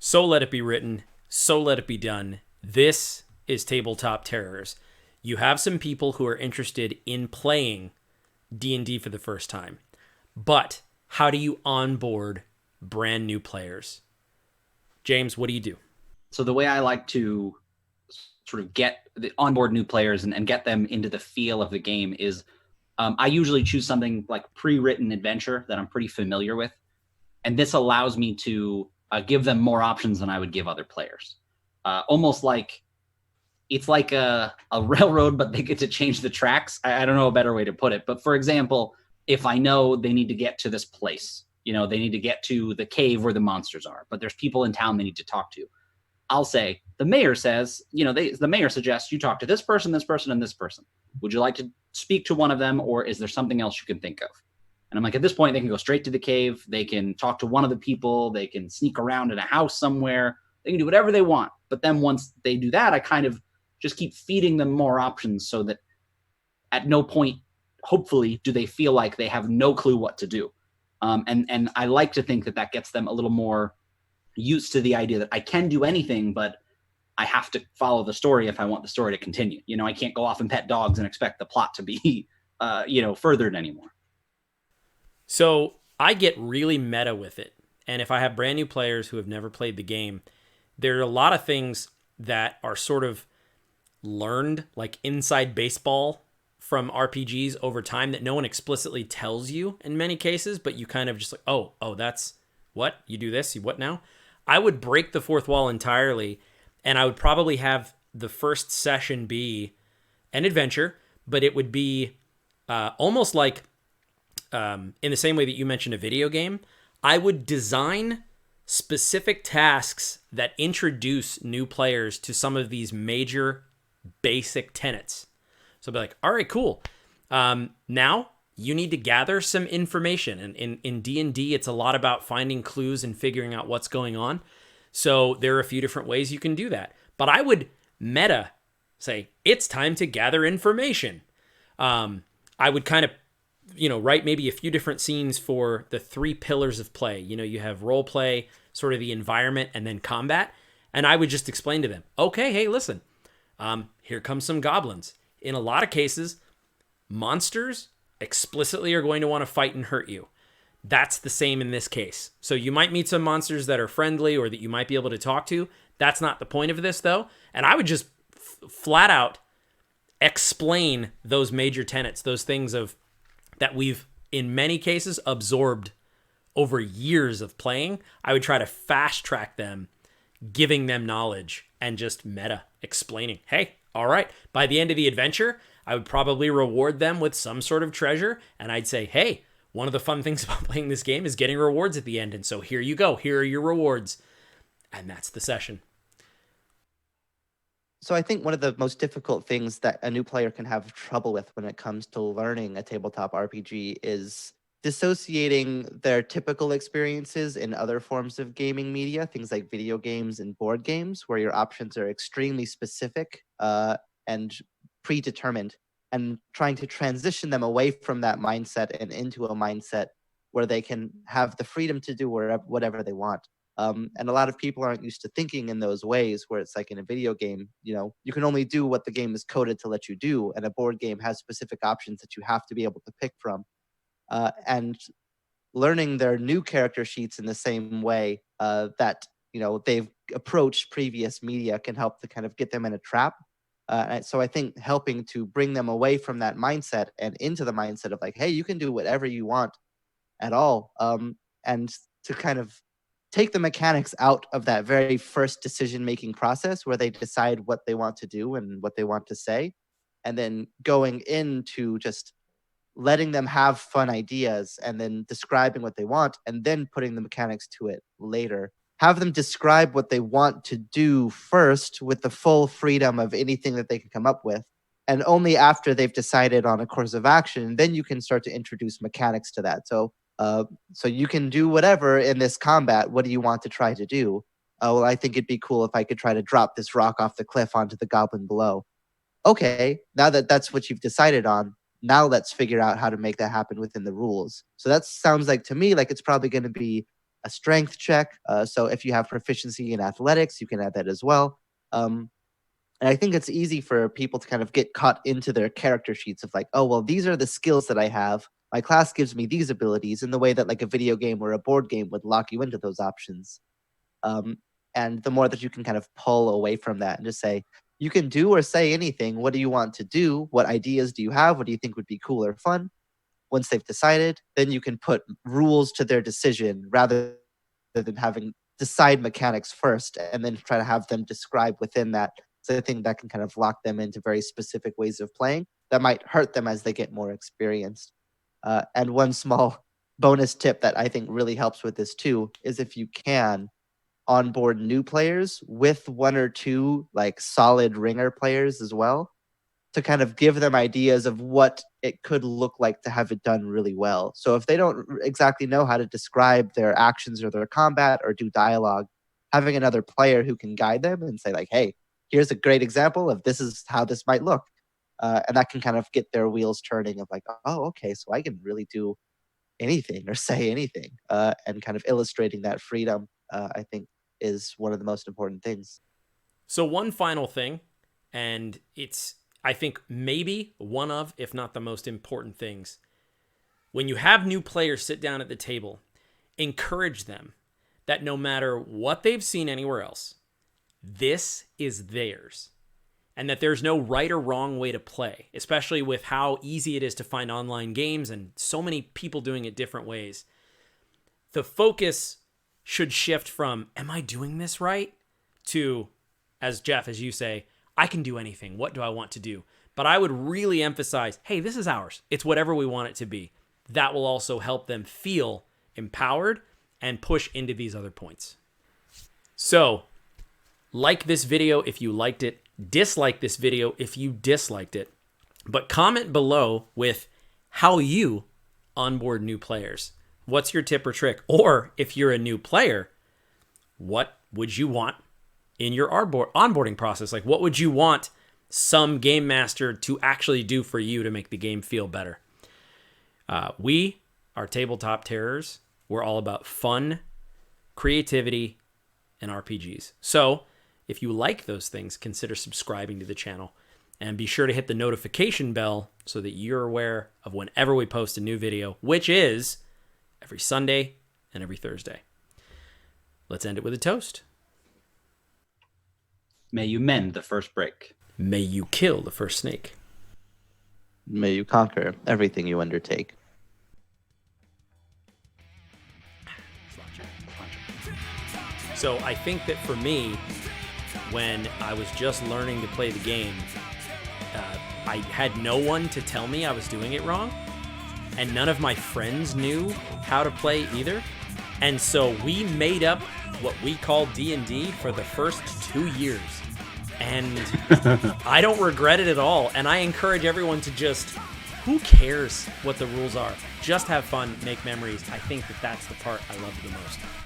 So let it be written, so let it be done. This is Tabletop Terrors. You have some people who are interested in playing D&D for the first time. But how do you onboard brand new players? James, what do you do? So the way I like to sort of get onboard new players and get them into the feel of the game is I usually choose something like pre-written adventure that I'm pretty familiar with. And this allows me to give them more options than I would give other players. Almost like it's like a railroad, but they get to change the tracks. I don't know a better way to put it. But for example, if I know they need to get to this place, they need to get to the cave where the monsters are, but there's people in town they need to talk to. I'll say, the mayor says, the mayor suggests you talk to this person, and this person. Would you like to speak to one of them, or is there something else you can think of? And I'm like, at this point, they can go straight to the cave. They can talk to one of the people. They can sneak around in a house somewhere. They can do whatever they want. But then once they do that, I kind of just keep feeding them more options so that at no point, hopefully, do they feel like they have no clue what to do. And I like to think that gets them a little more used to the idea that I can do anything, but I have to follow the story if I want the story to continue. I can't go off and pet dogs and expect the plot to be, furthered anymore. So I get really meta with it. And if I have brand new players who have never played the game, there are a lot of things that are sort of learned, like inside baseball from RPGs over time that no one explicitly tells you in many cases, but you kind of just like, oh, that's what? You do this? You what now? I would break the fourth wall entirely, and I would probably have the first session be an adventure, but it would be almost like in the same way that you mentioned a video game. I would design specific tasks that introduce new players to some of these major basic tenets. So I'll be like, all right, cool. Now you need to gather some information. And in D&D, it's a lot about finding clues and figuring out what's going on. So there are a few different ways you can do that. But I would meta say, it's time to gather information. I would kind of, write maybe a few different scenes for the 3 pillars of play. You have role play, sort of the environment, and then combat. And I would just explain to them, okay, hey, listen, here comes some goblins. In a lot of cases, monsters explicitly are going to want to fight and hurt you. That's the same in this case. So you might meet some monsters that are friendly or that you might be able to talk to. That's not the point of this, though. And I would just flat out explain those major tenets, those things that we've, in many cases, absorbed over years of playing. I would try to fast track them, giving them knowledge and just meta explaining, hey, all right, by the end of the adventure, I would probably reward them with some sort of treasure. And I'd say, hey, one of the fun things about playing this game is getting rewards at the end. And so here you go. Here are your rewards. And that's the session. So I think one of the most difficult things that a new player can have trouble with when it comes to learning a tabletop RPG is dissociating their typical experiences in other forms of gaming media, things like video games and board games, where your options are extremely specific and predetermined, and trying to transition them away from that mindset and into a mindset where they can have the freedom to do whatever they want. And a lot of people aren't used to thinking in those ways, where it's like in a video game, you can only do what the game is coded to let you do. And a board game has specific options that you have to be able to pick from. And learning their new character sheets in the same way that, they've approached previous media can help to kind of get them in a trap. So I think helping to bring them away from that mindset and into the mindset of like, hey, you can do whatever you want at all. And to kind of take the mechanics out of that very first decision-making process where they decide what they want to do and what they want to say, and then going into just letting them have fun ideas and then describing what they want and then putting the mechanics to it later. Have them describe what they want to do first with the full freedom of anything that they can come up with. And only after they've decided on a course of action, then you can start to introduce mechanics to that. So you can do whatever in this combat. What do you want to try to do? Well, I think it'd be cool if I could try to drop this rock off the cliff onto the goblin below. Okay, now that that's what you've decided on, now let's figure out how to make that happen within the rules. So that sounds like to me like it's probably going to be a strength check. So if you have proficiency in athletics, you can add that as well. And I think it's easy for people to kind of get caught into their character sheets of like, oh, well, these are the skills that I have. My class gives me these abilities, in the way that like a video game or a board game would lock you into those options. And the more that you can kind of pull away from that and just say, you can do or say anything. What do you want to do? What ideas do you have? What do you think would be cool or fun? Once they've decided, then you can put rules to their decision rather than having decide mechanics first and then try to have them describe within that. So I think that can kind of lock them into very specific ways of playing that might hurt them as they get more experienced. And one small bonus tip that I think really helps with this too is if you can onboard new players with one or two like solid ringer players as well, to kind of give them ideas of what it could look like to have it done really well. So if they don't exactly know how to describe their actions or their combat or do dialogue, having another player who can guide them and say like, hey, here's a great example of this is how this might look. And that can kind of get their wheels turning of like, oh, okay, so I can really do anything or say anything, and kind of illustrating that freedom, I think is one of the most important things. So one final thing, and it's, I think, maybe one of, if not the most important things. When you have new players sit down at the table, encourage them that no matter what they've seen anywhere else, this is theirs. And that there's no right or wrong way to play, especially with how easy it is to find online games and so many people doing it different ways. The focus should shift from, am I doing this right? To, as Jeff, as you say, I can do anything. What do I want to do? But I would really emphasize, hey, this is ours. It's whatever we want it to be. That will also help them feel empowered and push into these other points. So, like this video if you liked it. Dislike this video if you disliked it. But comment below with how you onboard new players. What's your tip or trick? Or if you're a new player, what would you want in your onboarding process? Like, what would you want some game master to actually do for you to make the game feel better? We are Tabletop Terrors. We're all about fun, creativity, and RPGs. So if you like those things, consider subscribing to the channel. And be sure to hit the notification bell so that you're aware of whenever we post a new video, which is every Sunday and every Thursday. Let's end it with a toast. May you mend the first break. May you kill the first snake. May you conquer everything you undertake. So I think that for me, when I was just learning to play the game, I had no one to tell me I was doing it wrong, and none of my friends knew how to play either. And so we made up what we call D&D for the first 2 years. And I don't regret it at all. And I encourage everyone to just, who cares what the rules are? Just have fun, make memories. I think that that's the part I love the most.